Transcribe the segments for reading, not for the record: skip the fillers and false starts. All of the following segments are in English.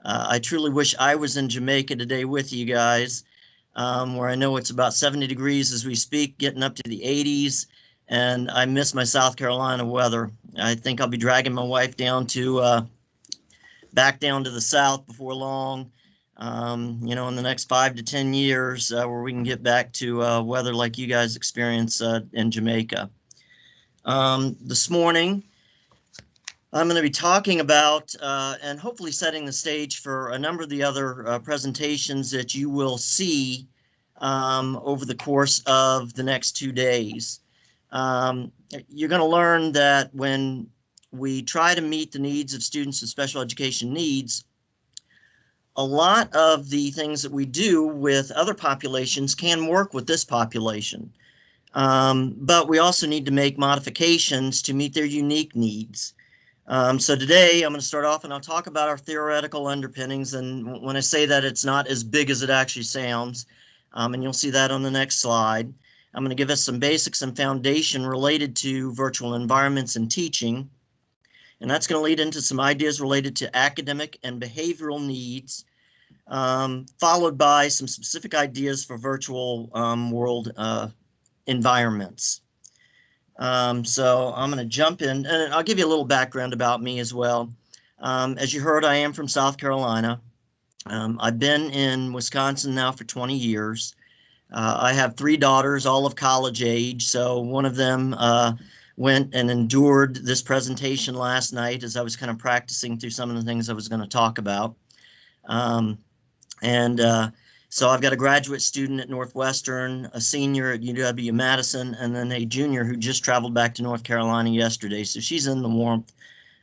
I truly wish I was in Jamaica today with you guys, where I know it's about 70 degrees as we speak, getting up to the 80s, and I miss my South Carolina weather. I think I'll be dragging my wife back down to the South before long, in the next 5 to 10 years, where we can get back to weather like you guys experience in Jamaica. This morning, I'm going to be talking about and hopefully setting the stage for a number of the other presentations that you will see over the course of the next 2 days. You're going to learn that when we try to meet the needs of students with special education needs, a lot of the things that we do with other populations can work with this population. But we also need to make modifications to meet their unique needs. So today I'm going to start off and I'll talk about our theoretical underpinnings. And when I say that, it's not as big as it actually sounds. And you'll see that on the next slide. I'm going to give us some basics and foundation related to virtual environments and teaching. And that's going to lead into some ideas related to academic and behavioral needs, followed by some specific ideas for virtual world environments. So I'm going to jump in, and I'll give you a little background about me as well. As you heard, I am from South Carolina. I've been in Wisconsin now for 20 years. I have 3 daughters, all of college age, so one of them went and endured this presentation last night as I was kind of practicing through some of the things I was going to talk about. So I've got a graduate student at Northwestern, a senior at UW-Madison, and then a junior who just traveled back to North Carolina yesterday. So she's in the warmth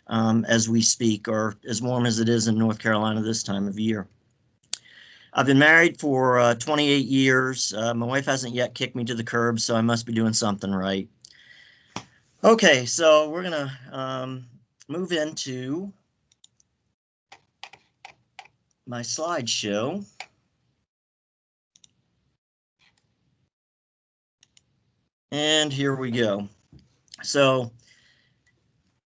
as we speak, or as warm as it is in North Carolina this time of year. I've been married for 28 years. My wife hasn't yet kicked me to the curb, so I must be doing something right. Okay, so we're going to move into my slideshow. And here we go. So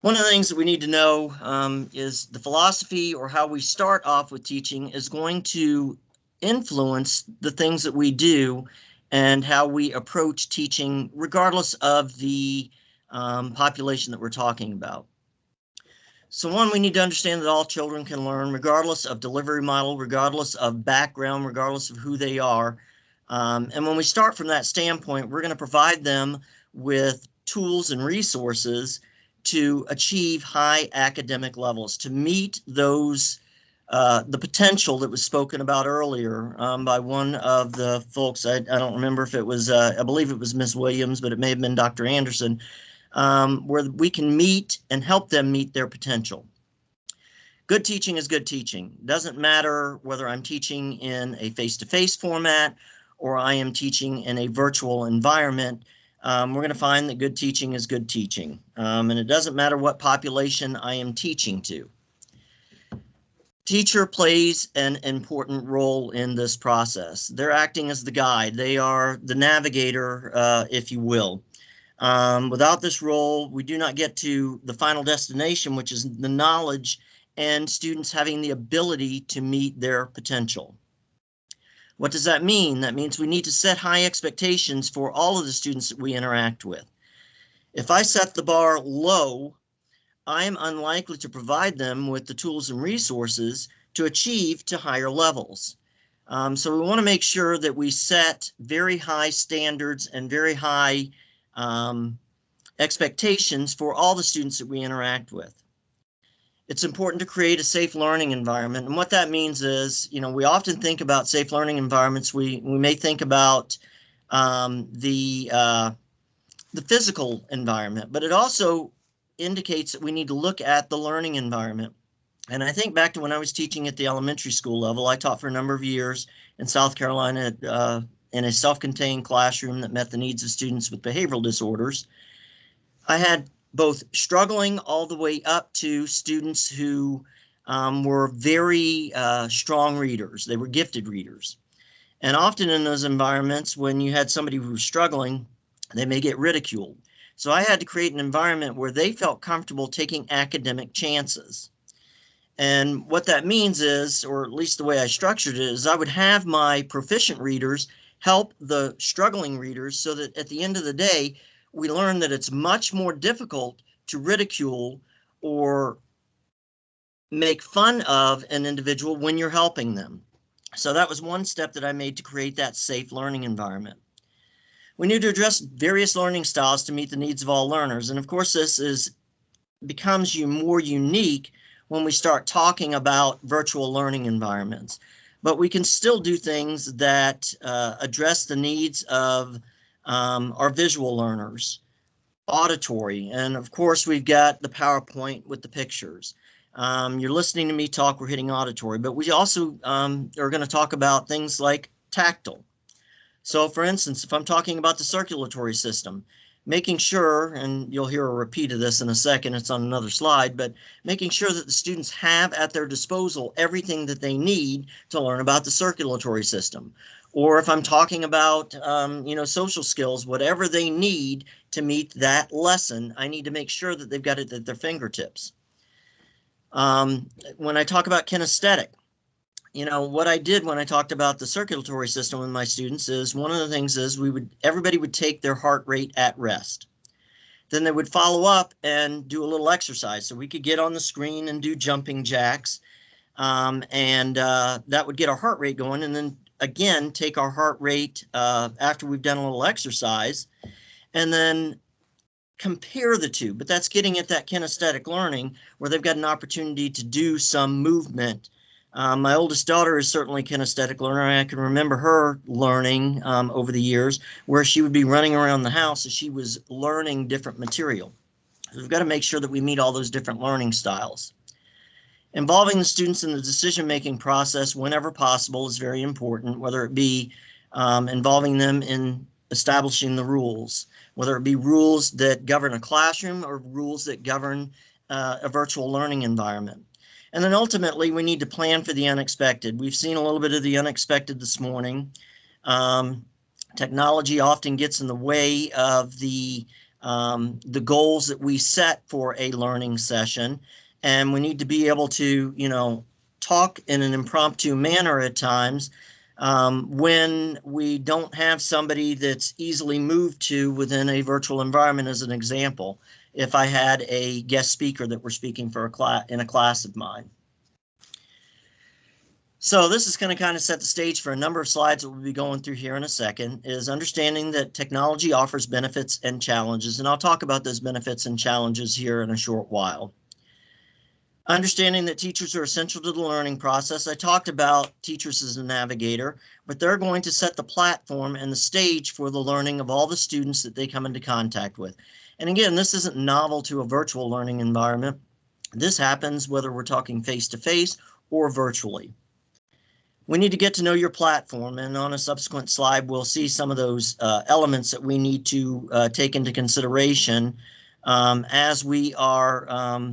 one of the things that we need to know is the philosophy, or how we start off with teaching, is going to influence the things that we do and how we approach teaching, regardless of the population that we're talking about. So one, we need to understand that all children can learn, regardless of delivery model, regardless of background, regardless of who they are. And when we start from that standpoint, we're going to provide them with tools and resources to achieve high academic levels, to meet those the potential that was spoken about earlier by one of the folks. I don't remember if it was, I believe it was Ms. Williams, but it may have been Dr. Anderson, where we can meet and help them meet their potential. Good teaching is good teaching. It doesn't matter whether I'm teaching in a face-to-face format or I am teaching in a virtual environment. We're going to find that good teaching is good teaching. And it doesn't matter what population I am teaching to. Teacher plays an important role in this process. They're acting as the guide. They are the navigator, if you will. Without this role, we do not get to the final destination, which is the knowledge and students having the ability to meet their potential. What does that mean? That means we need to set high expectations for all of the students that we interact with. If I set the bar low, I am unlikely to provide them with the tools and resources to achieve to higher levels. So we want to make sure that we set very high standards and very high expectations for all the students that we interact with. It's important to create a safe learning environment. And what that means is, we often think about safe learning environments. We may think about the physical environment, but it also indicates that we need to look at the learning environment. And I think back to when I was teaching at the elementary school level. I taught for a number of years in South Carolina in a self-contained classroom that met the needs of students with behavioral disorders. I had both struggling all the way up to students who were very strong readers. They were gifted readers. And often in those environments, when you had somebody who was struggling, they may get ridiculed. So I had to create an environment where they felt comfortable taking academic chances. And what that means is, or at least the way I structured it, is I would have my proficient readers help the struggling readers so that at the end of the day, we learn that it's much more difficult to ridicule or make fun of an individual when you're helping them. So that was one step that I made to create that safe learning environment. We need to address various learning styles to meet the needs of all learners. And of course, this becomes more unique when we start talking about virtual learning environments. But we can still do things that address the needs of our visual learners, auditory, and of course we've got the PowerPoint with the pictures. You're listening to me talk, we're hitting auditory, but we also are going to talk about things like tactile. So for instance, if I'm talking about the circulatory system, making sure, and you'll hear a repeat of this in a second, it's on another slide, but making sure that the students have at their disposal everything that they need to learn about the circulatory system. Or if I'm talking about, social skills, whatever they need to meet that lesson, I need to make sure that they've got it at their fingertips. When I talk about kinesthetic, what I did when I talked about the circulatory system with my students is one of the things is everybody would take their heart rate at rest. Then they would follow up and do a little exercise. So we could get on the screen and do jumping jacks. That would get our heart rate going. And then again, take our heart rate after we've done a little exercise and then compare the two. But that's getting at that kinesthetic learning where they've got an opportunity to do some movement. My oldest daughter is certainly a kinesthetic learner. I can remember her learning over the years where she would be running around the house as she was learning different material. So we've got to make sure that we meet all those different learning styles. Involving the students in the decision-making process whenever possible is very important, whether it be involving them in establishing the rules, whether it be rules that govern a classroom or rules that govern a virtual learning environment. And then ultimately, we need to plan for the unexpected. We've seen a little bit of the unexpected this morning. Technology often gets in the way of the goals that we set for a learning session. And we need to be able to, talk in an impromptu manner at times when we don't have somebody that's easily moved to within a virtual environment, as an example. If I had a guest speaker that were speaking for in a class of mine. So this is going to kind of set the stage for a number of slides that we'll be going through here in a second, is understanding that technology offers benefits and challenges. And I'll talk about those benefits and challenges here in a short while. Understanding that teachers are essential to the learning process. I talked about teachers as a navigator, but they're going to set the platform and the stage for the learning of all the students that they come into contact with. And again, this isn't novel to a virtual learning environment. This happens whether we're talking face-to-face or virtually. We need to get to know your platform, and on a subsequent slide, we'll see some of those elements that we need to take into consideration as we are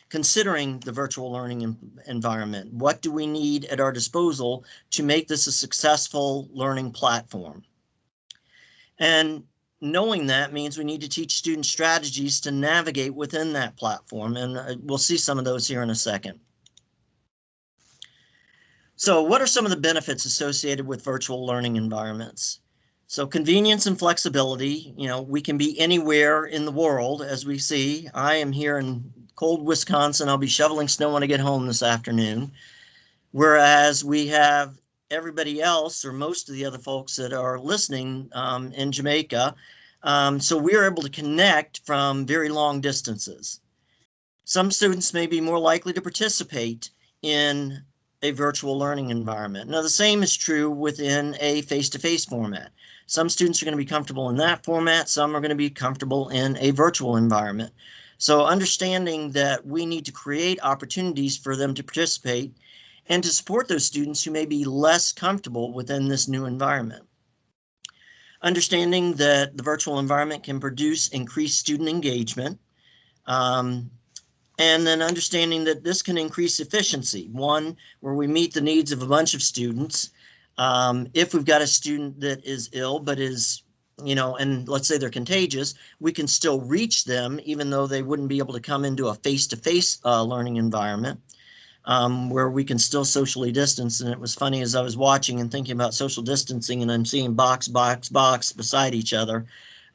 considering the virtual learning environment. What do we need at our disposal to make this a successful learning platform? And knowing that means we need to teach students strategies to navigate within that platform, and we'll see some of those here in a second. So what are some of the benefits associated with virtual learning environments? So convenience and flexibility, we can be anywhere in the world, as we see. I am here in cold Wisconsin. I'll be shoveling snow when I get home this afternoon. Whereas we have everybody else, or most of the other folks that are listening in Jamaica. So we're able to connect from very long distances. Some students may be more likely to participate in a virtual learning environment. Now, the same is true within a face-to-face format. Some students are going to be comfortable in that format. Some are going to be comfortable in a virtual environment. So understanding that we need to create opportunities for them to participate and to support those students who may be less comfortable within this new environment. Understanding that the virtual environment can produce increased student engagement. And then understanding that this can increase efficiency. One, where we meet the needs of a bunch of students. If we've got a student that is ill, but is, and let's say they're contagious, we can still reach them even though they wouldn't be able to come into a face-to-face learning environment. where we can still socially distance. And it was funny as I was watching and thinking about social distancing, and I'm seeing box, box, box beside each other.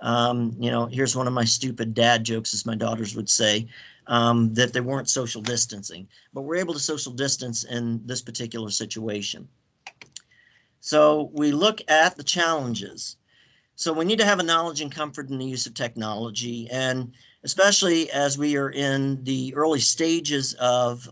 You know, here's one of my stupid dad jokes, as my daughters would say, that they weren't social distancing, but we're able to social distance in this particular situation. So we look at the challenges. So we need to have a knowledge and comfort in the use of technology, and especially as we are in the early stages of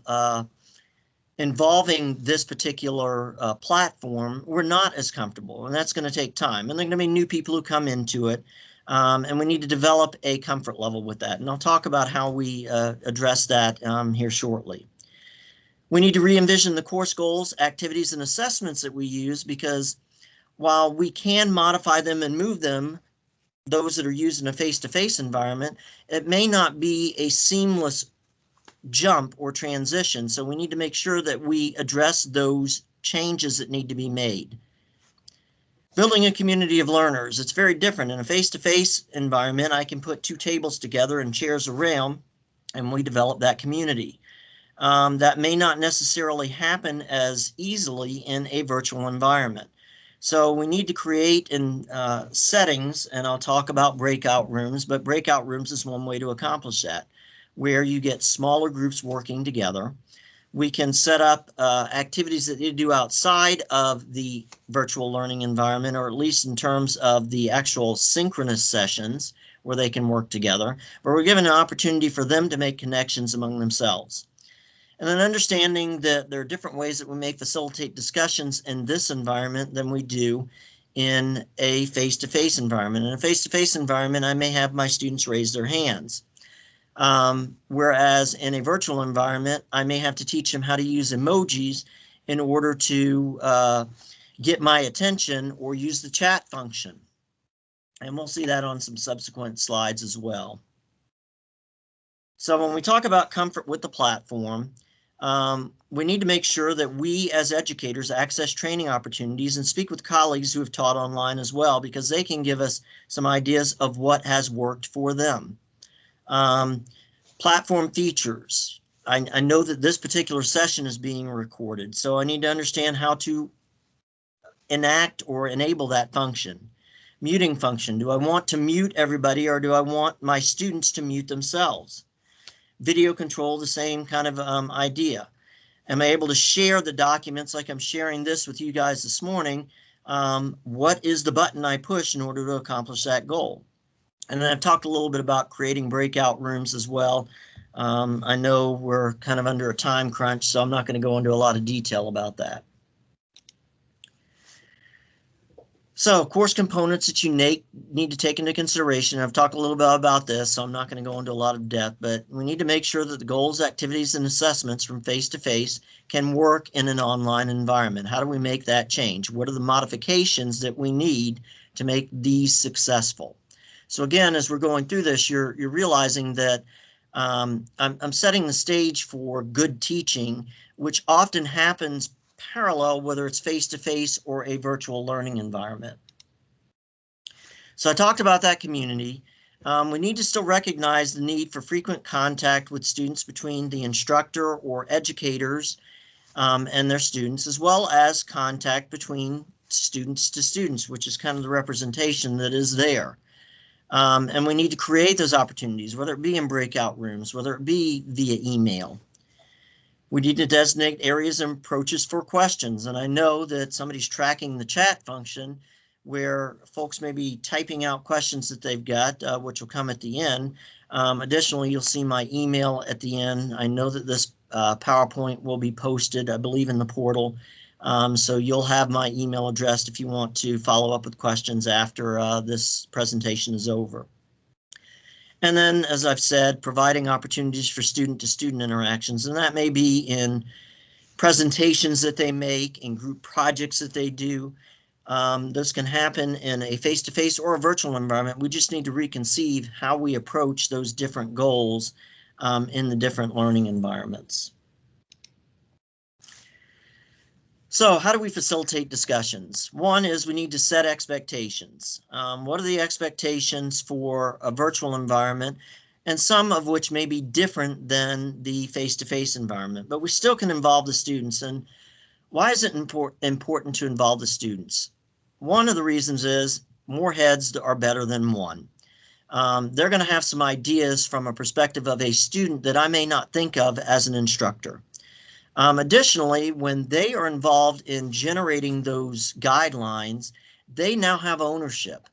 involving this particular platform, we're not as comfortable, and that's going to take time. And there are going to be new people who come into it, and we need to develop a comfort level with that. And I'll talk about how we address that here shortly. We need to re-envision the course goals, activities, and assessments that we use, because while we can modify them and move them, those that are used in a face-to-face environment, it may not be a seamless jump or transition. So we need to make sure that we address those changes that need to be made. Building a community of learners. It's very different. In a face-to-face environment, I can put 2 tables together and chairs around, and we develop that community. That may not necessarily happen as easily in a virtual environment. So we need to create in settings, and I'll talk about breakout rooms, but breakout rooms is one way to accomplish that, where you get smaller groups working together. We can set up activities that you do outside of the virtual learning environment, or at least in terms of the actual synchronous sessions where they can work together, but we're given an opportunity for them to make connections among themselves. And then understanding that there are different ways that we may facilitate discussions in this environment than we do in a face-to-face environment. In a face-to-face environment, I may have my students raise their hands. Whereas in a virtual environment, I may have to teach them how to use emojis in order to get my attention, or use the chat function. And we'll see that on some subsequent slides as well. So when we talk about comfort with the platform, we need to make sure that we as educators access training opportunities and speak with colleagues who have taught online as well, because they can give us some ideas of what has worked for them. Platform features. I know that this particular session is being recorded, so I need to understand how to enact or enable that function. Muting function. Do I want to mute everybody, or do I want my students to mute themselves? Video control, the same kind of idea. Am I able to share the documents like I'm sharing this with you guys this morning? What is the button I push in order to accomplish that goal? And then I've talked a little bit about creating breakout rooms as well. I know we're kind of under a time crunch, so I'm not going to go into a lot of detail about that. So course components that you need to take into consideration. I've talked a little bit about this, so I'm not going to go into a lot of depth, but we need to make sure that the goals, activities, and assessments from face-to-face can work in an online environment. How do we make that change? What are the modifications that we need to make these successful? So again, as we're going through this, you're realizing that I'm setting the stage for good teaching, which often happens parallel, whether it's face-to-face or a virtual learning environment. So I talked about that community. We need to still recognize the need for frequent contact with students between the instructor or educators and their students, as well as contact between students to students, which is kind of the representation that is there. And we need to create those opportunities, whether it be in breakout rooms, whether it be via email. We need to designate areas and approaches for questions. And I know that somebody's tracking the chat function where folks may be typing out questions that they've got, which will come at the end. Additionally, you'll see my email at the end. I know that this PowerPoint will be posted, I believe, in the portal. So you'll have my email address if you want to follow up with questions after this presentation is over. And then, as I've said, providing opportunities for student-to-student interactions, and that may be in presentations that they make, in group projects that they do. Those can happen in a face-to-face or a virtual environment. We just need to reconceive how we approach those different goals in the different learning environments. So how do we facilitate discussions? One is we need to set expectations. What are the expectations for a virtual environment? and some of which may be different than the face-to-face environment, but we still can involve the students. And why is it important to involve the students? One of the reasons is more heads are better than one. They're going to have some ideas from a perspective of a student that I may not think of as an instructor. Additionally, when they are involved in generating those guidelines, they now have ownership,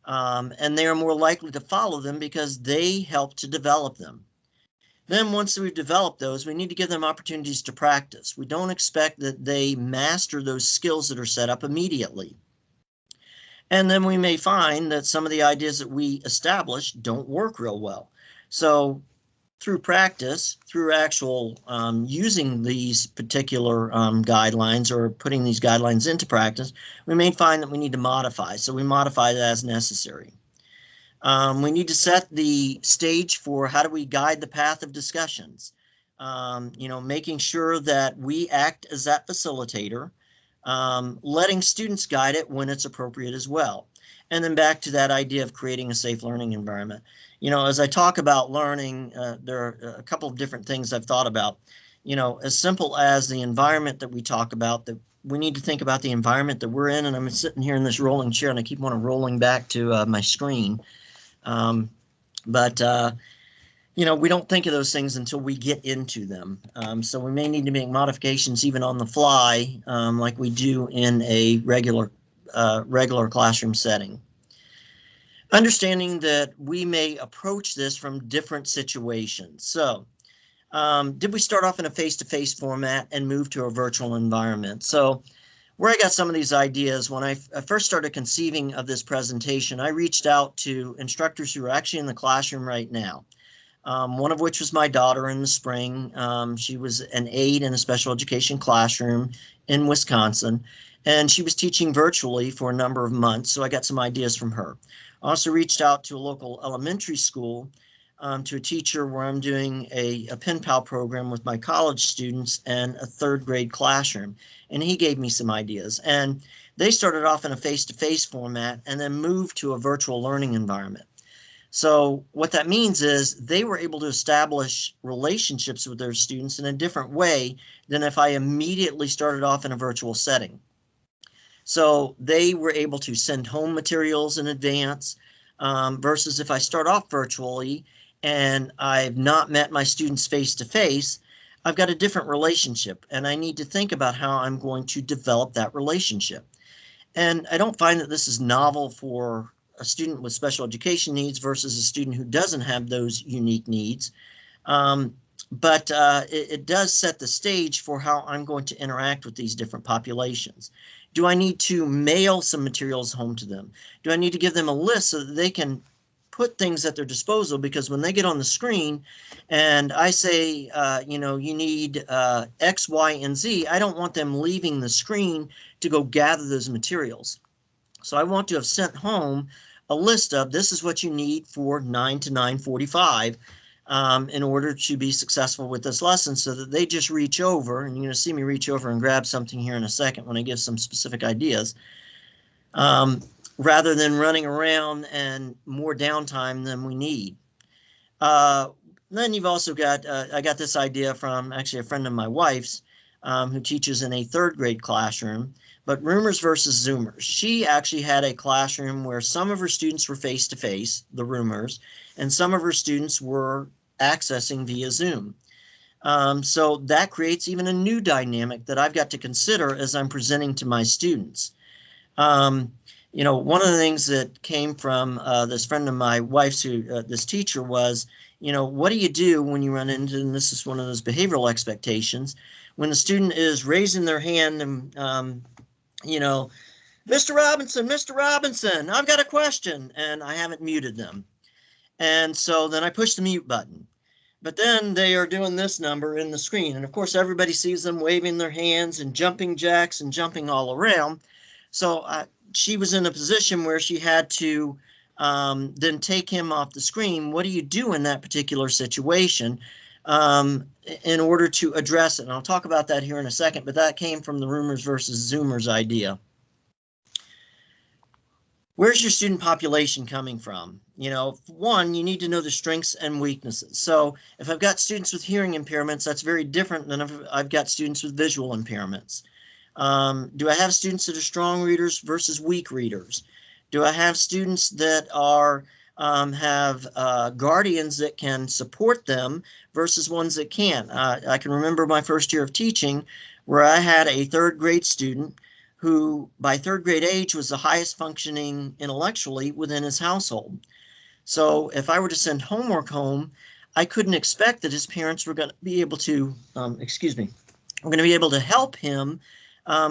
and they are more likely to follow them because they help to develop them. Then once we've developed those, we need to give them opportunities to practice. We don't expect that they master those skills that are set up immediately. And then we may find that some of the ideas that we establish don't work real well. So through practice, through actual using these particular guidelines or putting these guidelines into practice, we may find that we need to modify. So we modify that as necessary. We need to set the stage for how do we guide the path of discussions. Making sure that we act as that facilitator, letting students guide it when it's appropriate as well. And then back to that idea of creating a safe learning environment. As I talk about learning, there are a couple of different things I've thought about. As simple as the environment that we talk about, that we need to think about the environment that we're in. And I'm sitting here in this rolling chair and I keep on rolling back to my screen. We don't think of those things until we get into them. So we may need to make modifications even on the fly, like we do in a regular classroom setting. Understanding that we may approach this from different situations. So did we start off in a face-to-face format and move to a virtual environment? So where I got some of these ideas, when I first started conceiving of this presentation, I reached out to instructors who are actually in the classroom right now. One of which was my daughter in the spring. She was an aide in a special education classroom in Wisconsin, and she was teaching virtually for a number of months, so I got some ideas from her. I also reached out to a local elementary school, to a teacher where I'm doing a pen pal program with my college students and a third grade classroom, and he gave me some ideas. And they started off in a face-to-face format and then moved to a virtual learning environment. So what that means is they were able to establish relationships with their students in a different way than if I immediately started off in a virtual setting. So they were able to send home materials in advance, versus if I start off virtually and I've not met my students face to face, I've got a different relationship and I need to think about how I'm going to develop that relationship. And I don't find that this is novel for a student with special education needs versus a student who doesn't have those unique needs. But it does set the stage for how I'm going to interact with these different populations. Do I need to mail some materials home to them? Do I need to give them a list so that they can put things at their disposal? Because when they get on the screen and I say, you need X, Y, and Z, I don't want them leaving the screen to go gather those materials. So I want to have sent home a list of this is what you need for 9 to 9:45 in order to be successful with this lesson, so that they just reach over, and you're going to see me reach over and grab something here in a second when I give some specific ideas, rather than running around and more downtime than we need. Then you've also got, I got this idea from actually a friend of my wife's who teaches in a third grade classroom, but roomers versus Zoomers. She actually had a classroom where some of her students were face-to-face, the roomers, and some of her students were accessing via Zoom. So that creates even a new dynamic that I've got to consider as I'm presenting to my students. One of the things that came from this friend of my wife's, this teacher, was, what do you do when you run into, and this is one of those behavioral expectations, when the student is raising their hand and, Mr. Robinson, I've got a question, and I haven't muted them. And so then I push the mute button. But then they are doing this number in the screen. And of course, everybody sees them waving their hands and jumping jacks and jumping all around. So she was in a position where she had to then take him off the screen. What do you do in that particular situation in order to address it? And I'll talk about that here in a second, but that came from the roomers versus Zoomers idea. Where's your student population coming from? You know, one, you need to know the strengths and weaknesses. So if I've got students with hearing impairments, that's very different than if I've got students with visual impairments. Do I have students that are strong readers versus weak readers? Do I have students that are have guardians that can support them versus ones that can't? I can remember my first year of teaching where I had a third grade student who by third grade age was the highest functioning intellectually within his household. So if I were to send homework home, I couldn't expect that his parents were going to be able to, were going to be able to help him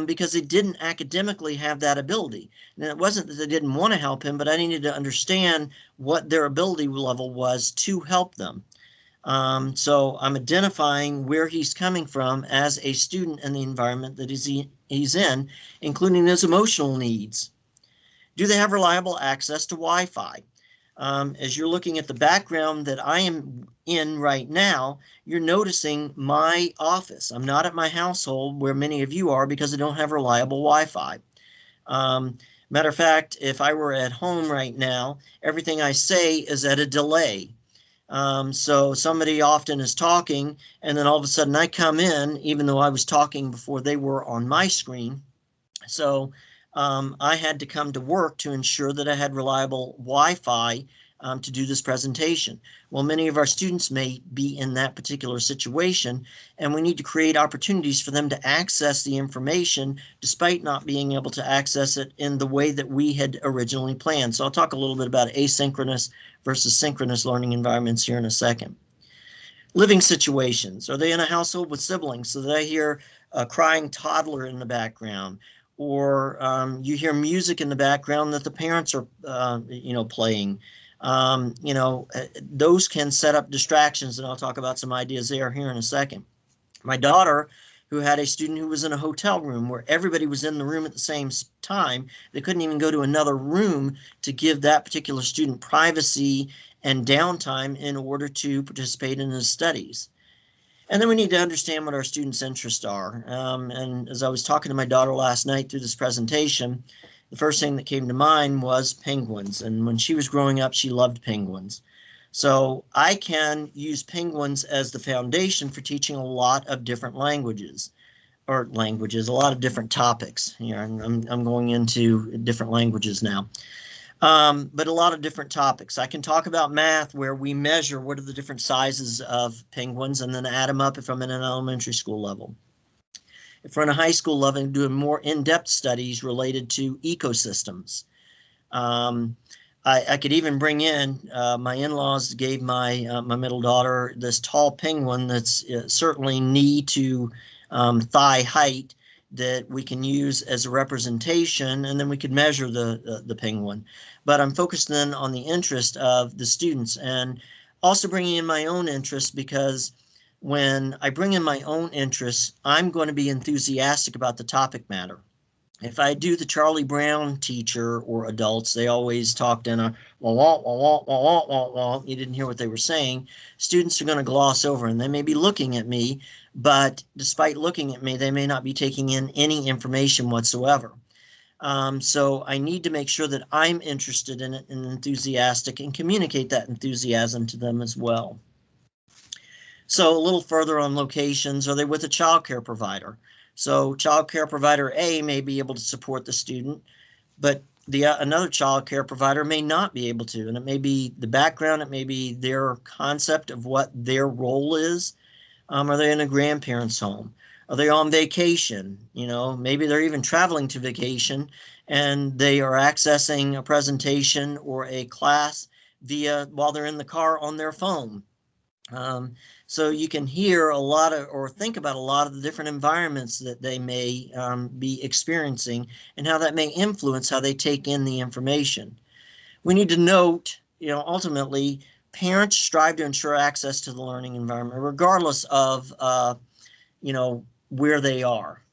because they didn't academically have that ability. And it wasn't that they didn't want to help him, but I needed to understand what their ability level was to help them. So I'm identifying where he's coming from as a student in the environment that he's in, including his emotional needs. Do they have reliable access to Wi-Fi? As you're looking at the background that I am in right now, you're noticing my office. I'm not at my household where many of you are because I don't have reliable Wi-Fi. Matter of fact, if I were at home right now, everything I say is at a delay. So somebody often is talking, and then all of a sudden I come in, even though I was talking before they were on my screen. So I had to come to work to ensure that I had reliable Wi-Fi to do this presentation. Well, many of our students may be in that particular situation, and we need to create opportunities for them to access the information despite not being able to access it in the way that we had originally planned. So I'll talk a little bit about asynchronous versus synchronous learning environments here in a second. Living situations. Are they in a household with siblings? So they hear a crying toddler in the background, or you hear music in the background that the parents are, playing. Those can set up distractions, and I'll talk about some ideas there here in a second. My daughter, who had a student who was in a hotel room where everybody was in the room at the same time, they couldn't even go to another room to give that particular student privacy and downtime in order to participate in his studies. And then we need to understand what our students' interests are. And as I was talking to my daughter last night through this presentation, the first thing that came to mind was penguins. And when she was growing up, she loved penguins. So I can use penguins as the foundation for teaching a lot of different languages, a lot of different topics. Here, I'm going into different languages now. But a lot of different topics. I can talk about math where we measure what are the different sizes of penguins and then add them up if I'm in an elementary school level. If we're in a high school level, doing more in-depth studies related to ecosystems. I could even bring in, my in-laws gave my middle daughter this tall penguin that's certainly knee to thigh height that we can use as a representation, and then we could measure the penguin. But I'm focused then on the interest of the students and also bringing in my own interests, because when I bring in my own interests, I'm going to be enthusiastic about the topic matter. If I do the Charlie Brown teacher or adults, they always talked in a wah, wah, wah, wah, wah, wah, wah. You didn't hear what they were saying. Students are going to gloss over, and they may be looking at me, but despite looking at me, they may not be taking in any information whatsoever. So I need to make sure that I'm interested in it and enthusiastic and communicate that enthusiasm to them as well. So a little further on locations, are they with a child care provider? So child care provider A may be able to support the student, but another child care provider may not be able to, and it may be the background, it may be their concept of what their role is. Are they in a grandparent's home? Are they on vacation? Maybe they're even traveling to vacation and they are accessing a presentation or a class while they're in the car on their phone. So you can hear a lot of, or think about a lot of the different environments that they may be experiencing and how that may influence how they take in the information. We need to note, ultimately, parents strive to ensure access to the learning environment, regardless of, where they are.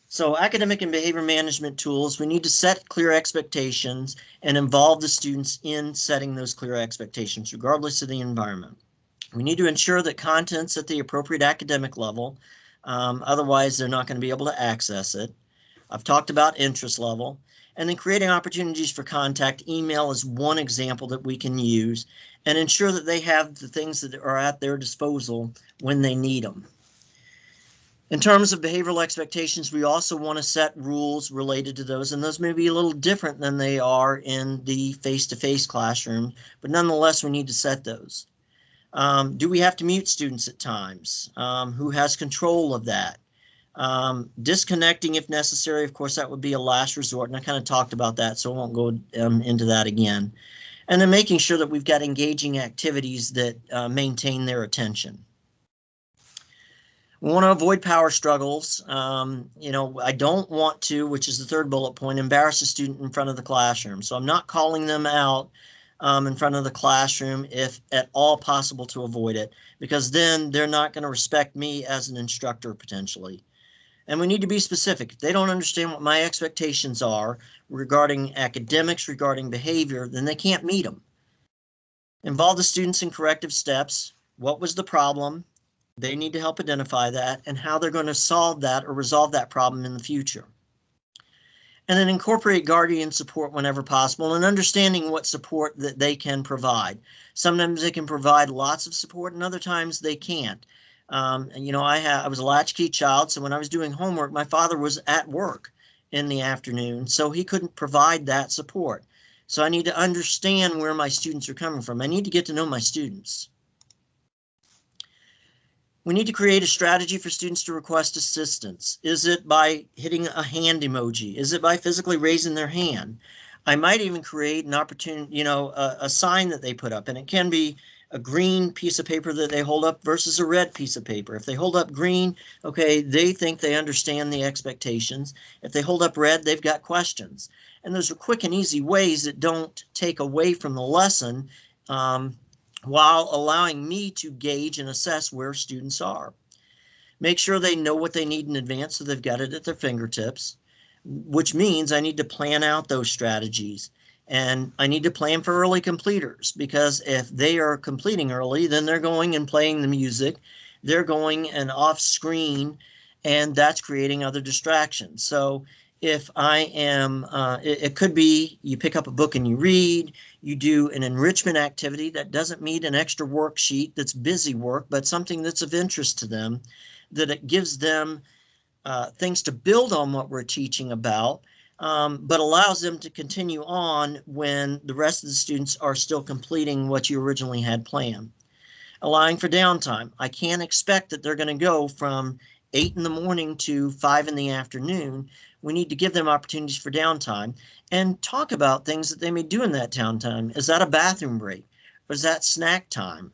So academic and behavior management tools, we need to set clear expectations and involve the students in setting those clear expectations, regardless of the environment. We need to ensure that content's at the appropriate academic level. Otherwise, they're not going to be able to access it. I've talked about interest level. And then creating opportunities for contact. Email is one example that we can use, and ensure that they have the things that are at their disposal when they need them. In terms of behavioral expectations, we also want to set rules related to those, and those may be a little different than they are in the face-to-face classroom, but nonetheless, we need to set those. Do we have to mute students at times? Who has control of that? Disconnecting if necessary, of course, that would be a last resort, and I kind of talked about that, so I won't go into that again. And then making sure that we've got engaging activities that maintain their attention. We want to avoid power struggles. I don't want to, which is the third bullet point, embarrass a student in front of the classroom. So I'm not calling them out in front of the classroom if at all possible to avoid it, because then they're not going to respect me as an instructor potentially. And we need to be specific. If they don't understand what my expectations are regarding academics, regarding behavior, then they can't meet them. Involve the students in corrective steps. What was the problem? They need to help identify that and how they're going to solve that or resolve that problem in the future. And then incorporate guardian support whenever possible and understanding what support that they can provide. Sometimes they can provide lots of support and other times they can't. I was a latchkey child, so when I was doing homework, my father was at work in the afternoon, so he couldn't provide that support. So I need to understand where my students are coming from. I need to get to know my students. We need to create a strategy for students to request assistance. Is it by hitting a hand emoji? Is it by physically raising their hand? I might even create an opportunity, a sign that they put up, and it can be a green piece of paper that they hold up versus a red piece of paper. If they hold up green, okay, they think they understand the expectations. If they hold up red, they've got questions. And those are quick and easy ways that don't take away from the lesson while allowing me to gauge and assess where students are. Make sure they know what they need in advance so they've got it at their fingertips, which means I need to plan out those strategies. And I need to plan for early completers, because if they are completing early, then they're going and playing the music, they're going and off screen, and that's creating other distractions. So if I am, it could be you pick up a book and you read, you do an enrichment activity that doesn't need an extra worksheet that's busy work, but something that's of interest to them, that it gives them things to build on what we're teaching about, but allows them to continue on when the rest of the students are still completing what you originally had planned. Allowing for downtime. I can't expect that they're going to go from 8 in the morning to 5 in the afternoon. We need to give them opportunities for downtime and talk about things that they may do in that downtime. Is that a bathroom break? Or is that snack time?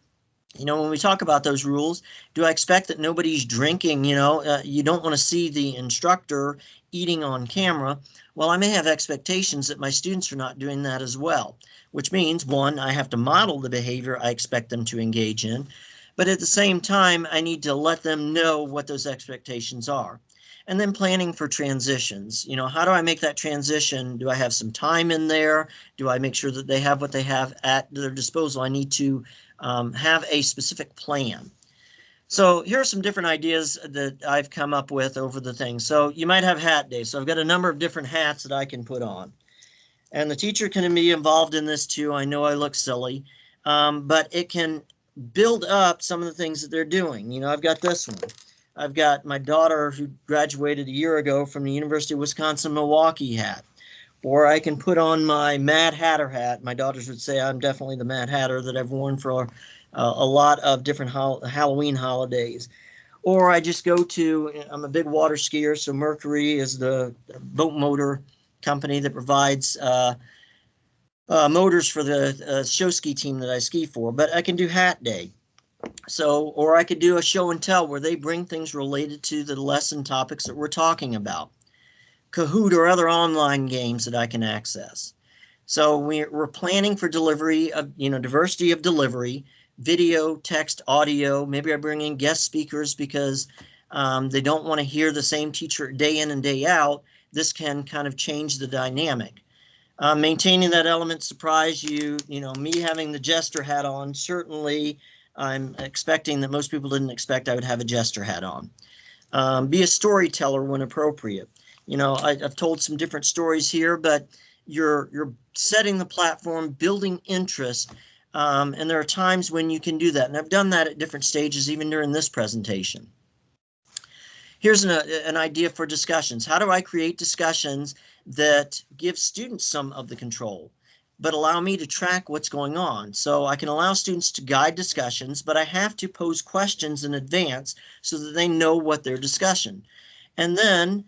When we talk about those rules, do I expect that nobody's drinking? You don't want to see the instructor eating on camera. Well, I may have expectations that my students are not doing that as well, which means, one, I have to model the behavior I expect them to engage in, but at the same time, I need to let them know what those expectations are. And then planning for transitions. How do I make that transition? Do I have some time in there? Do I make sure that they have what they have at their disposal? I need to have a specific plan. So here are some different ideas that I've come up with over the thing. So you might have hat day. So I've got a number of different hats that I can put on. And the teacher can be involved in this too. I know I look silly, but it can build up some of the things that they're doing. I've got this one. I've got my daughter who graduated a year ago from the University of Wisconsin-Milwaukee hat. Or I can put on my Mad Hatter hat. My daughters would say I'm definitely the Mad Hatter that I've worn for a lot of different Halloween holidays. Or I just go to, I'm a big water skier, so Mercury is the boat motor company that provides motors for the show ski team that I ski for. But I can do hat day. Or I could do a show and tell where they bring things related to the lesson topics that we're talking about. Kahoot or other online games that I can access. So we're planning for delivery of, diversity of delivery, video, text, audio. Maybe I bring in guest speakers because they don't want to hear the same teacher day in and day out. This can kind of change the dynamic. Maintaining that element surprise, me having the jester hat on, certainly I'm expecting that most people didn't expect I would have a jester hat on. Be a storyteller when appropriate. You know, I've told some different stories here, but you're setting the platform, building interest, and there are times when you can do that. And I've done that at different stages, even during this presentation. Here's an idea for discussions. How do I create discussions that give students some of the control, but allow me to track what's going on? So I can allow students to guide discussions, but I have to pose questions in advance so that they know what they're discussing. And then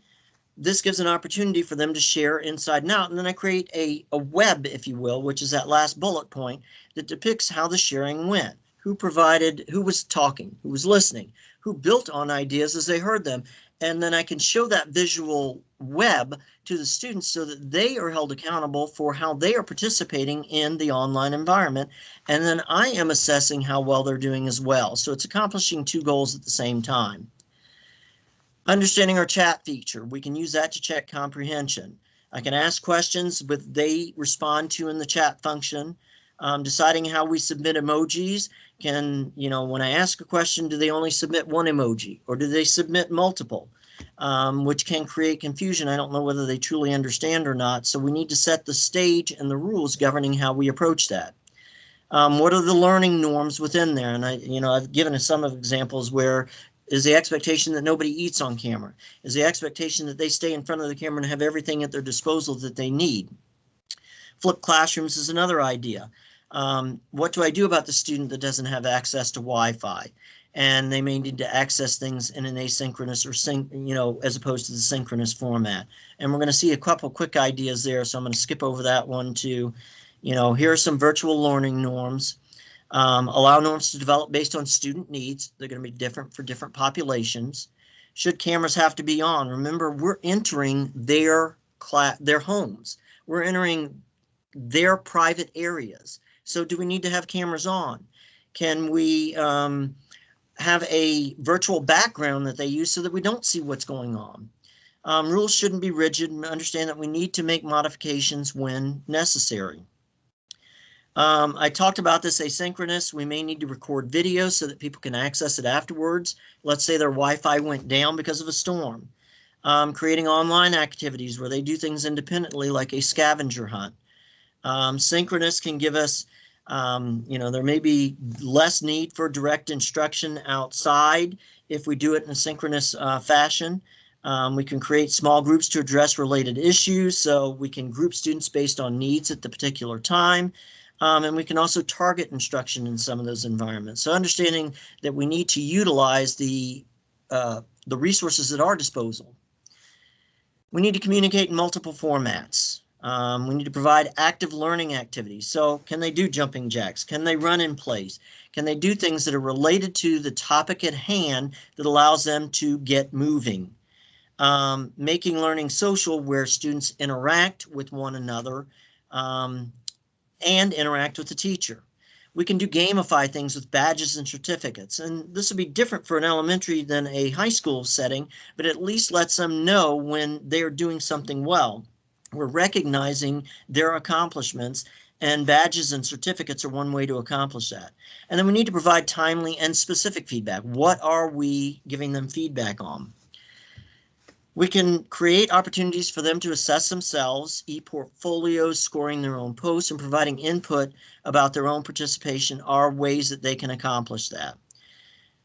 this gives an opportunity for them to share inside and out. And then I create a web, if you will, which is that last bullet point that depicts how the sharing went, who provided, who was talking, who was listening, who built on ideas as they heard them. And then I can show that visual web to the students so that they are held accountable for how they are participating in the online environment. And then I am assessing how well they're doing as well. So it's accomplishing two goals at the same time. Understanding our chat feature, we can use that to check comprehension. I can ask questions, but they respond to in the chat function. Deciding how we submit emojis can, you know, when I ask a question, do they only submit one emoji or do they submit multiple, which can create confusion. I don't know whether they truly understand or not. So we need to set the stage and the rules governing how we approach that. What are the learning norms within there? And I've given some of examples where is the expectation that nobody eats on camera? Is the expectation that they stay in front of the camera and have everything at their disposal that they need? Flipped classrooms is another idea. What do I do about the student that doesn't have access to Wi-Fi? And they may need to access things in an asynchronous or as opposed to the synchronous format. And we're going to see a couple quick ideas there. So I'm going to skip over that one too. Here are some virtual learning norms. Allow norms to develop based on student needs. They're going to be different for different populations. Should cameras have to be on? Remember, we're entering their homes. We're entering their private areas. So do we need to have cameras on? Can we have a virtual background that they use so that we don't see what's going on? Rules shouldn't be rigid, and understand that we need to make modifications when necessary. I talked about this asynchronous. We may need to record video so that people can access it afterwards. Let's say their Wi-Fi went down because of a storm. Creating online activities where they do things independently, like a scavenger hunt. Synchronous can give us, there may be less need for direct instruction outside if we do it in a synchronous fashion. We can create small groups to address related issues, so we can group students based on needs at the particular time. And we can also target instruction in some of those environments. So understanding that we need to utilize the resources at our disposal. We need to communicate in multiple formats. We need to provide active learning activities. So can they do jumping jacks? Can they run in place? Can they do things that are related to the topic at hand that allows them to get moving? Making learning social, where students interact with one another and interact with the teacher. We can do gamify things with badges and certificates, and this will be different for an elementary than a high school setting, but at least lets them know when they're doing something well. We're recognizing their accomplishments, and badges and certificates are one way to accomplish that. And then we need to provide timely and specific feedback. What are we giving them feedback on? We can create opportunities for them to assess themselves, e-portfolios, scoring their own posts, and providing input about their own participation are ways that they can accomplish that.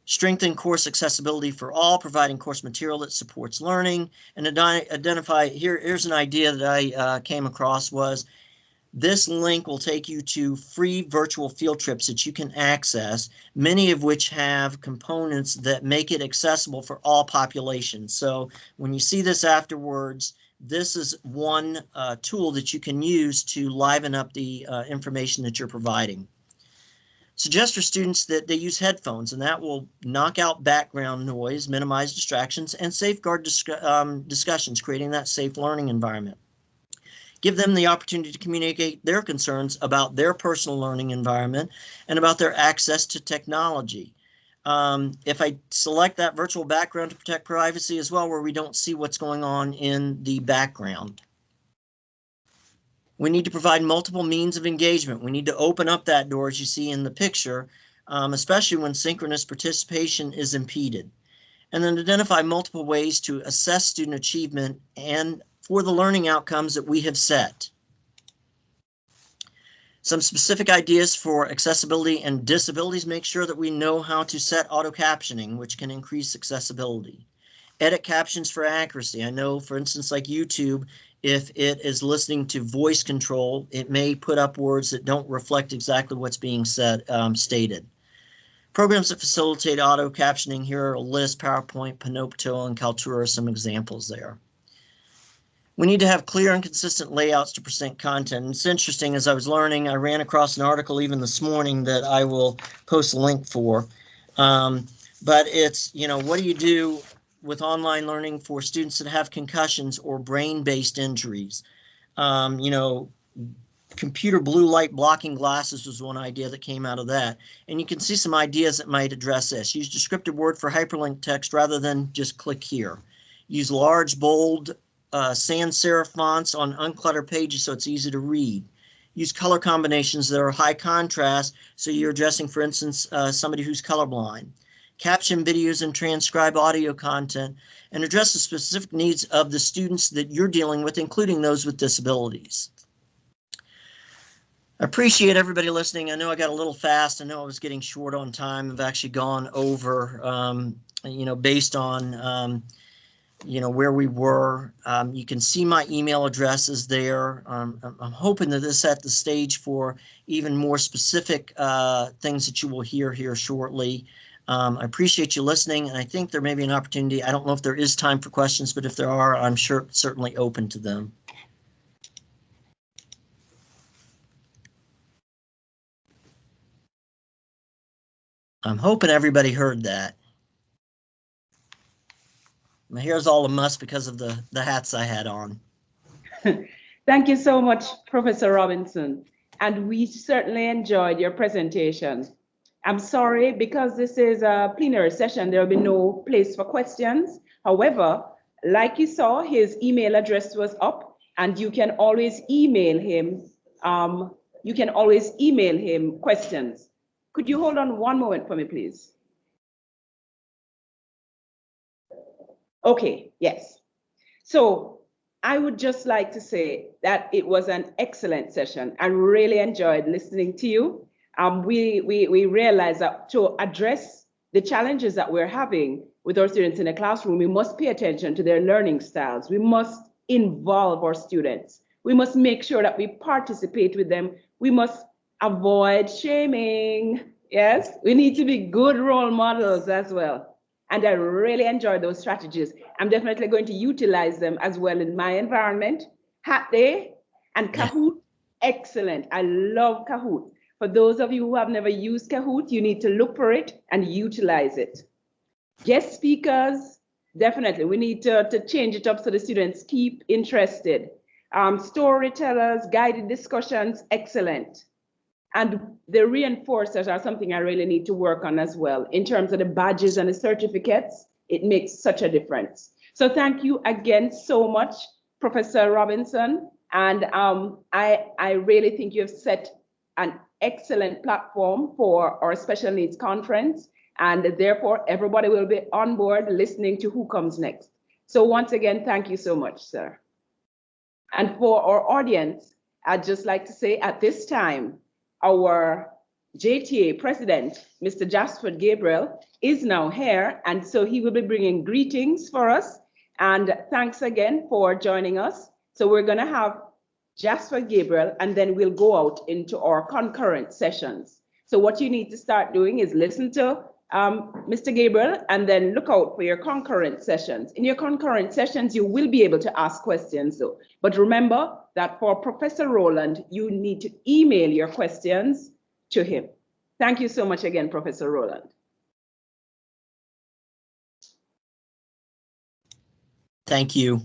Strengthen course accessibility for all, providing course material that supports learning, and identify, here's an idea that I came across was, this link will take you to free virtual field trips that you can access, many of which have components that make it accessible for all populations. So when you see this afterwards, this is one tool that you can use to liven up the information that you're providing. Suggest for students that they use headphones, and that will knock out background noise, minimize distractions, and safeguard discussions, creating that safe learning environment. Give them the opportunity to communicate their concerns about their personal learning environment and about their access to technology. If I select that virtual background to protect privacy as well, where we don't see what's going on in the background. We need to provide multiple means of engagement. We need to open up that door, as you see in the picture, especially when synchronous participation is impeded. and then identify multiple ways to assess student achievement and for the learning outcomes that we have set. Some specific ideas for accessibility and disabilities: make sure that we know how to set auto captioning, which can increase accessibility. Edit captions for accuracy. I know, for instance, like YouTube, if it is listening to voice control, it may put up words that don't reflect exactly what's being said, stated. Programs that facilitate auto captioning: here are a list: PowerPoint, Panopto, and Kaltura are some examples there. We need to have clear and consistent layouts to present content. And it's interesting, as I was learning, I ran across an article even this morning that I will post a link for. But it's, what do you do with online learning for students that have concussions or brain-based injuries? Computer blue light blocking glasses was one idea that came out of that. And you can see some ideas that might address this. Use descriptive word for hyperlink text rather than just click here. Use large, bold, sans serif fonts on uncluttered pages so it's easy to read. Use color combinations that are high contrast so you're addressing, for instance, somebody who's colorblind. Caption videos and transcribe audio content, and address the specific needs of the students that you're dealing with, including those with disabilities. I appreciate everybody listening. I know I got a little fast. I know I was getting short on time. I've actually gone over, based on where we were. You can see my email addresses there. I'm hoping that this set the stage for even more specific things that you will hear here shortly. I appreciate you listening, and I think there may be an opportunity. I don't know if there is time for questions, but if there are, I'm certainly open to them. I'm hoping everybody heard that. My hair's all a muss because of the hats I had on. Thank you so much, Professor Robinson. And we certainly enjoyed your presentation. I'm sorry, because this is a plenary session, there will be no place for questions. However, like you saw, his email address was up, and you can always email him. Questions. Could you hold on one moment for me, please? Okay, yes. So I would just like to say that it was an excellent session. I really enjoyed listening to you. We realize that to address the challenges that we're having with our students in the classroom, we must pay attention to their learning styles. We must involve our students. We must make sure that we participate with them. We must avoid shaming. Yes, we need to be good role models as well. And I really enjoy those strategies. I'm definitely going to utilize them as well in my environment. Hat Day and Kahoot, excellent. I love Kahoot. For those of you who have never used Kahoot, you need to look for it and utilize it. Guest speakers, definitely. We need to change it up so the students keep interested. Storytellers, guided discussions, excellent. And the reinforcers are something I really need to work on as well. In terms of the badges and the certificates, it makes such a difference. So thank you again so much, Professor Robinson. And I really think you've set an excellent platform for our special needs conference. And therefore, everybody will be on board listening to who comes next. So once again, thank you so much, sir. And for our audience, I'd just like to say at this time, our JTA president, Mr. Jasper Gabriel, is now here, and so he will be bringing greetings for us. And thanks again for joining us. So we're going to have Jasper Gabriel, and then we'll go out into our concurrent sessions. So what you need to start doing is listen to Mr. Gabriel, and then look out for your concurrent sessions. In your concurrent sessions, you will be able to ask questions though. But remember that for Professor Rowland, you need to email your questions to him. Thank you so much again, Professor Rowland. Thank you.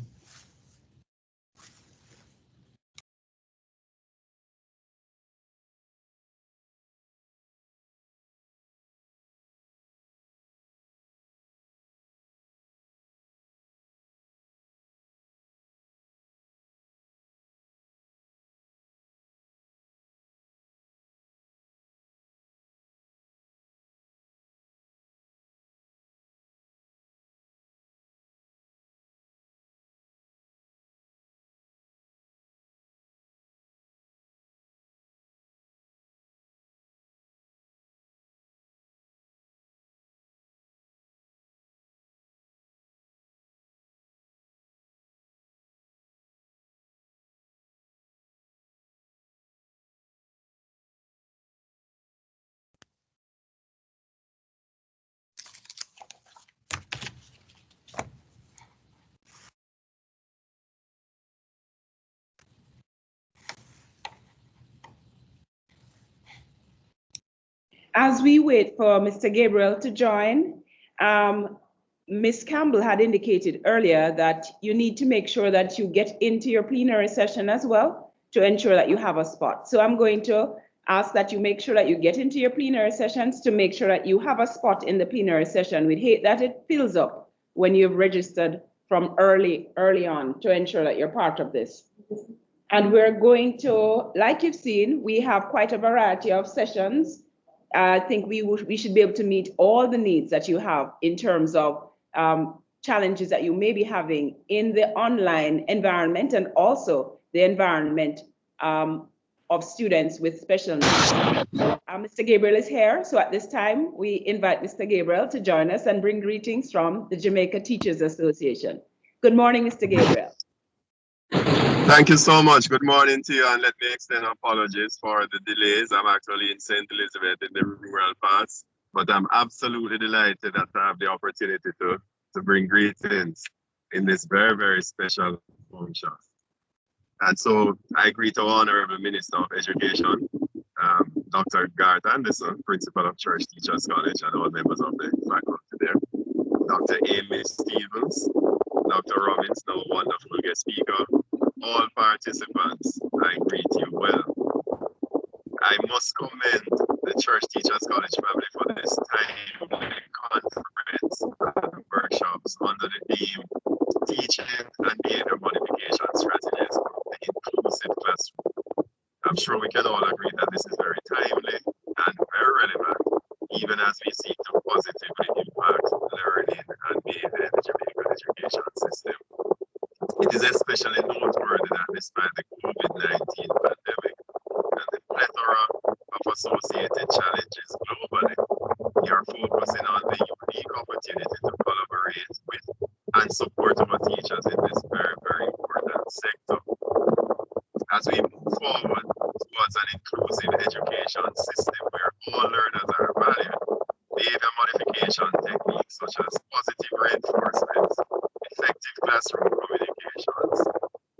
As we wait for Mr. Gabriel to join, Ms. Campbell had indicated earlier that you need to make sure that you get into your plenary session as well to ensure that you have a spot. So I'm going to ask that you make sure that you get into your plenary sessions to make sure that you have a spot in the plenary session. We'd hate that it fills up when you've registered from early on to ensure that you're part of this. And we're going to, like you've seen, we have quite a variety of sessions. I think we should be able to meet all the needs that you have in terms of challenges that you may be having in the online environment and also the environment of students with special needs. Mr. Gabriel is here, so at this time, we invite Mr. Gabriel to join us and bring greetings from the Jamaica Teachers Association. Good morning, Mr. Gabriel. Thank you so much. Good morning to you, and let me extend apologies for the delays. I'm actually in St. Elizabeth in the rural parts, but I'm absolutely delighted that I have the opportunity to bring greetings in this very, very special function. And so I greet our Honorable Minister of Education, Dr. Garth Anderson, Principal of Church Teachers College, and all members of the faculty there. Dr. Amy Stevens, Dr. Robbins, now wonderful guest speaker. All participants, I greet you well. I must commend the Church Teachers College family for this timely conference and workshops under the theme Teaching and Behavior Modification Strategies for the Inclusive Classroom. I'm sure we can all agree that this is very timely and very relevant, even as we seek to positively impact learning and behavior in the Jamaican education system. It is especially noteworthy that despite the COVID-19 pandemic and the plethora of associated challenges globally, we are focusing on the unique opportunity to collaborate with and support our teachers in this very, very important sector. As we move forward towards an inclusive education system where all learners are valued, behavior modification techniques such as positive reinforcement, effective classroom communications,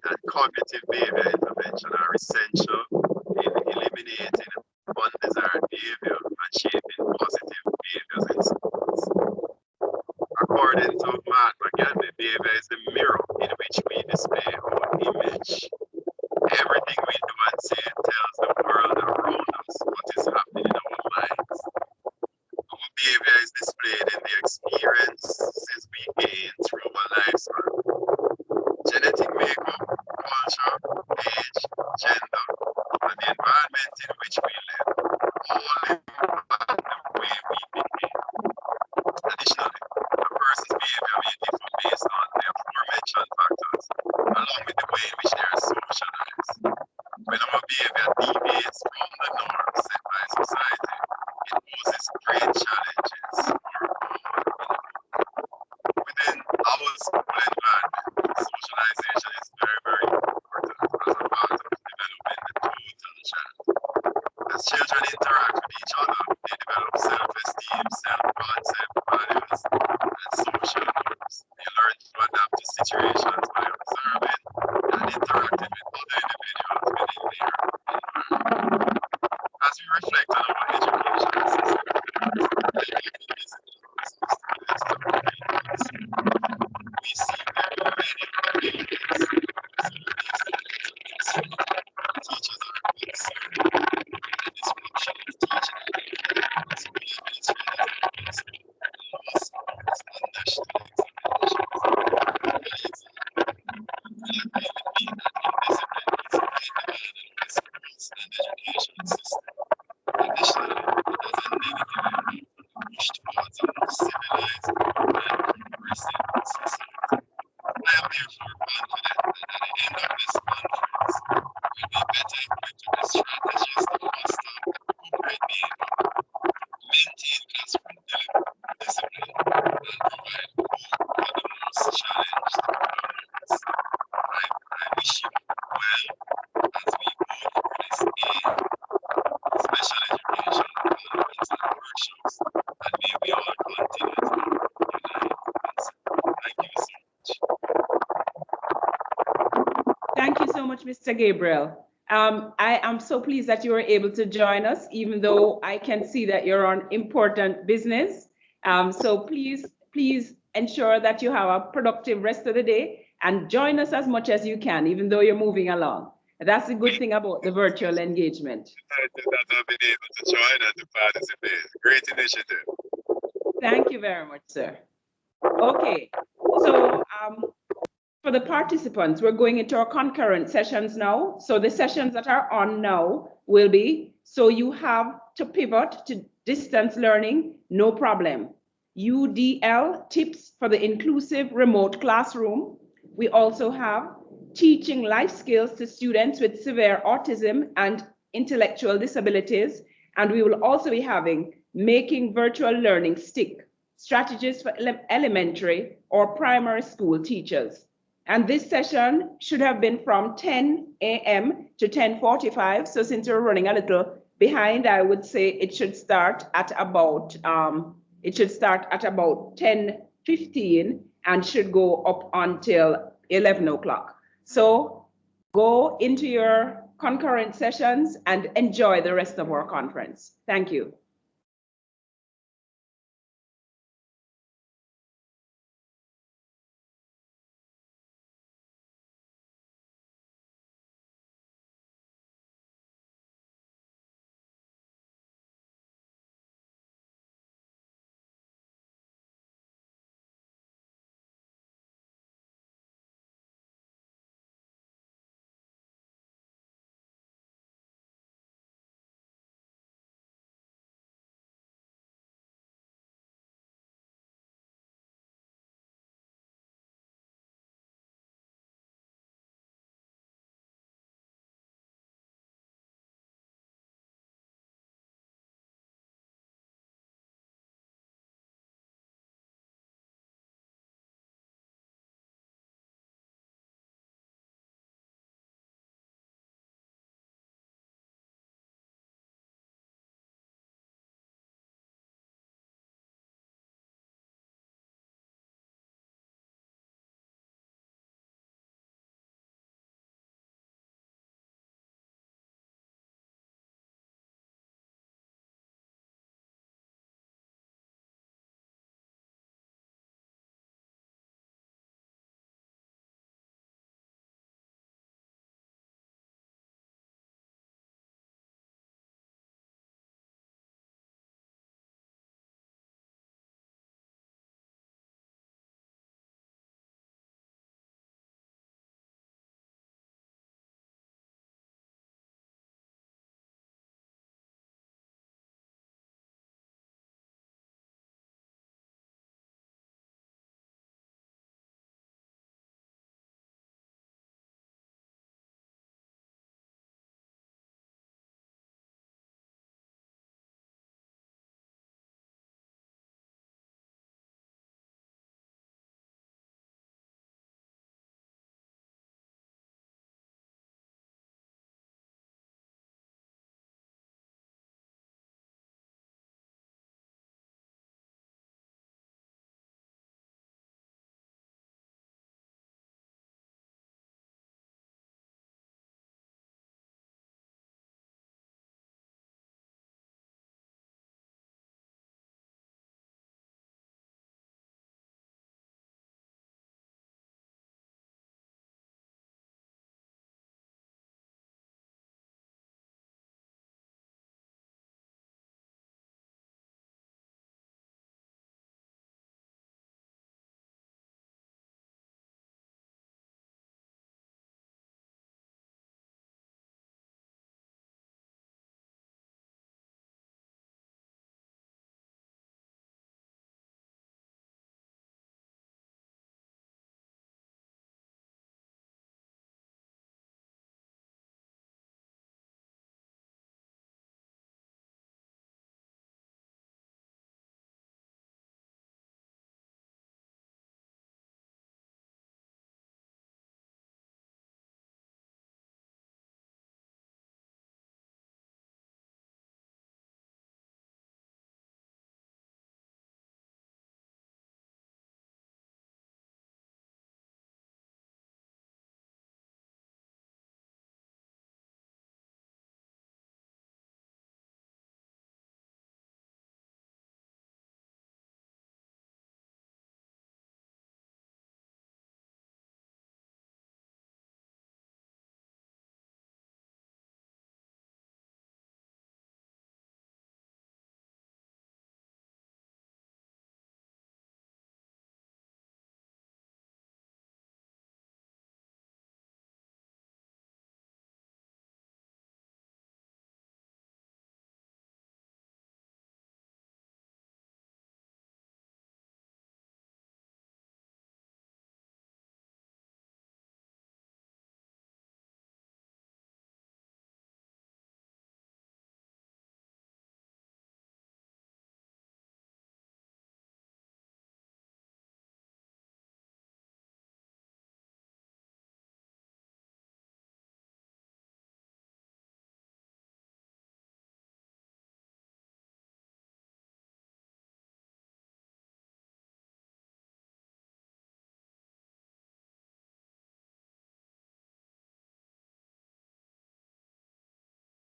and cognitive behavior intervention are essential in eliminating undesired behavior and shaping positive behaviors in schools. According to Mahatma Gandhi, behavior is the mirror in which we display our image. Everything we do and say tells the world around us what is happening in our lives. Our behavior is displayed in the experiences we gain through our lifespan. Genetic makeup, culture, age, gender, and the environment in which we live all impact the way we behave. Additionally, a person's behavior may differ based on the aforementioned factors, along with the way in which they are socialized. When our behavior deviates from the norms set by society, it poses great challenges for all involved. Within our school environment, socialization is very, very important as a part of developing the total child. As children interact with each other, they develop self-esteem, self-concept, values, and social norms. They learn to adapt to situations by observing and interacting with other individuals within their environment. As we reflect on our education system, we see very many barriers. Teachers are concerned with the disruption of teaching as we administrators are concerned with lawsuits and national examinations. Will agree with me that indiscipline is high demand in our schools and education system. Additionally, it has a negative impact on the push towards a more civilized and progressive society. I am therefore confident that at the end of this conference, we'll be better equipped with the strategies to foster appropriate behavior, maintain classroom discipline, and provide hope for the most challenged learners. I wish you well as we go through this aid, special education conference and workshops, and may we all continue to unite and support. Thank you so much. Thank you so much, Mr. Gabriel. I am so pleased that you were able to join us, even though I can see that you're on important business. So please ensure that you have a productive rest of the day and join us as much as you can, even though you're moving along. That's the good thing about the virtual engagement. That I've been able to join and to participate. Great initiative. Thank you very much, sir. Okay, so for the participants, we're going into our concurrent sessions now. So the sessions that are on now will be, so you have to pivot to distance learning, no problem. UDL tips for the inclusive remote classroom. We also have teaching life skills to students with severe autism and intellectual disabilities. And we will also be having making virtual learning stick, strategies for elementary or primary school teachers. And this session should have been from 10 a.m. to 10:45. So since we're running a little behind, I would say it should start at about 10:15 and should go up until 11 o'clock. So go into your concurrent sessions and enjoy the rest of our conference. Thank you.